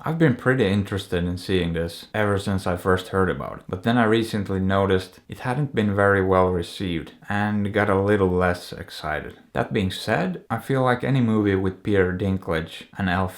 I've been pretty interested in seeing this ever since I first heard about it, but then I recently noticed it hadn't been very well received and got a little less excited. That being said, I feel like any movie with Peter Dinklage and Elle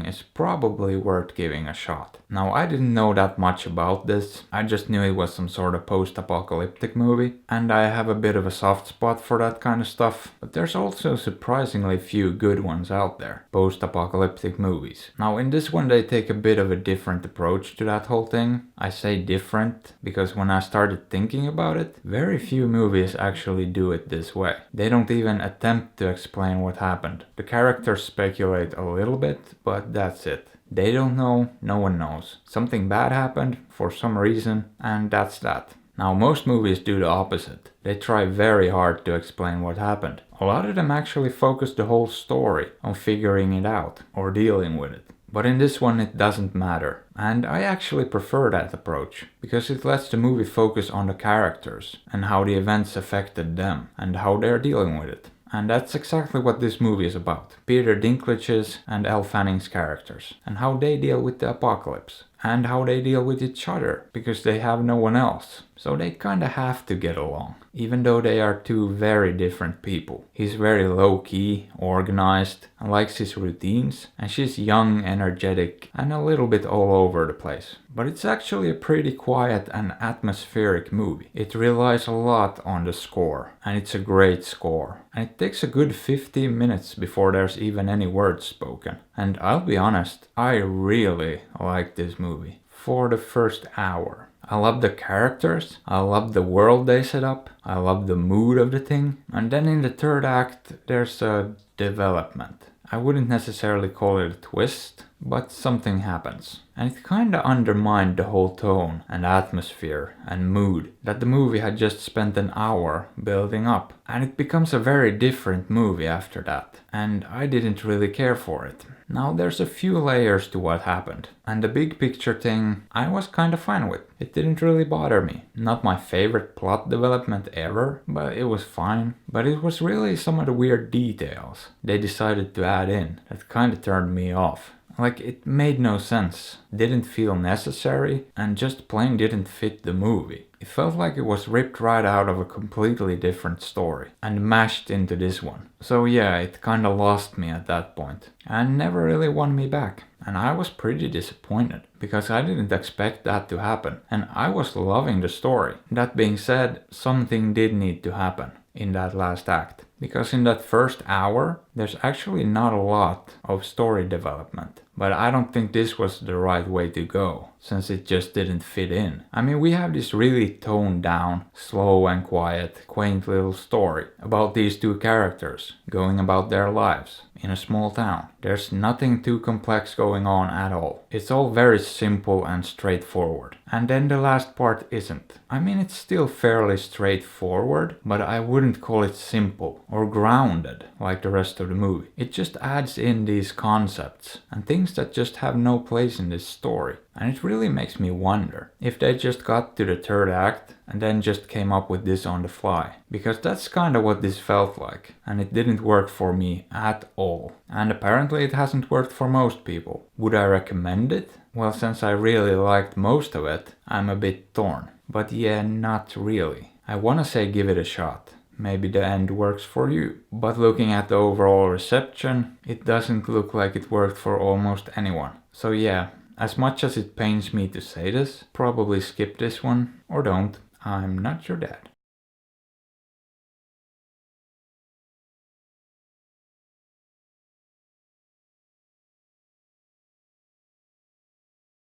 is probably worth giving a shot. Now, I didn't know that much about this, I just knew it was some sort of post-apocalyptic movie, and I have a bit of a soft spot for that kind of stuff, but there's also surprisingly few good ones out there, post-apocalyptic movies. Now, in this one they take a bit of a different approach to that whole thing. I say different because when I started thinking about it, very few movies actually do it this way. They don't even attempt to explain what happened. The characters speculate a little bit, but that's it. They don't know, no one knows. Something bad happened for some reason, and that's that. Now, most movies do the opposite. They try very hard to explain what happened. A lot of them actually focus the whole story on figuring it out or dealing with it. But in this one it doesn't matter. And I actually prefer that approach, because it lets the movie focus on the characters and how the events affected them and how they're dealing with it. And that's exactly what this movie is about. Peter Dinklage's and Elle characters, and how they deal with the apocalypse, and how they deal with each other, because they have no one else. So they kinda have to get along, even though they are two very different people. He's very low-key, organized, and likes his routines, and she's young, energetic, and a little bit all over the place. But it's actually a pretty quiet and atmospheric movie. It relies a lot on the score, and it's a great score. And it takes a good 15 minutes before there's even any words spoken. And I'll be honest, I really like this movie for the first hour. I love the characters, I love the world they set up, I love the mood of the thing, and then in the third act there's a development. I wouldn't necessarily call it a twist, but something happens. And it kinda undermined the whole tone and atmosphere and mood that the movie had just spent an hour building up. And it becomes a very different movie after that, and I didn't really care for it. Now there's a few layers to what happened, and the big picture thing I was kinda fine with. It didn't really bother me. Not my favorite plot development ever, but it was fine. But it was really some of the weird details they decided to add in that kinda turned me off. Like, it made no sense, didn't feel necessary, and just plain didn't fit the movie. It felt like it was ripped right out of a completely different story and mashed into this one. So yeah, it kinda lost me at that point and never really won me back. And I was pretty disappointed because I didn't expect that to happen, and I was loving the story. That being said, something did need to happen in that last act. Because in that first hour, there's actually not a lot of story development. But I don't think this was the right way to go, since it just didn't fit in. I mean, we have this really toned down, slow and quiet, quaint little story about these two characters going about their lives in a small town. There's nothing too complex going on at all. It's all very simple and straightforward. And then the last part isn't. I mean, it's still fairly straightforward, but I wouldn't call it simple or grounded like the rest of the movie. It just adds in these concepts and things that just have no place in this story. And it really makes me wonder if they just got to the third act and then just came up with this on the fly. Because that's kinda what this felt like, and it didn't work for me at all. And apparently it hasn't worked for most people. Would I recommend it? Well, since I really liked most of it, I'm a bit torn. But yeah, not really. I wanna say give it a shot. Maybe the end works for you. But looking at the overall reception, it doesn't look like it worked for almost anyone. So yeah, as much as it pains me to say this, probably skip this one, or don't. I'm not your dad.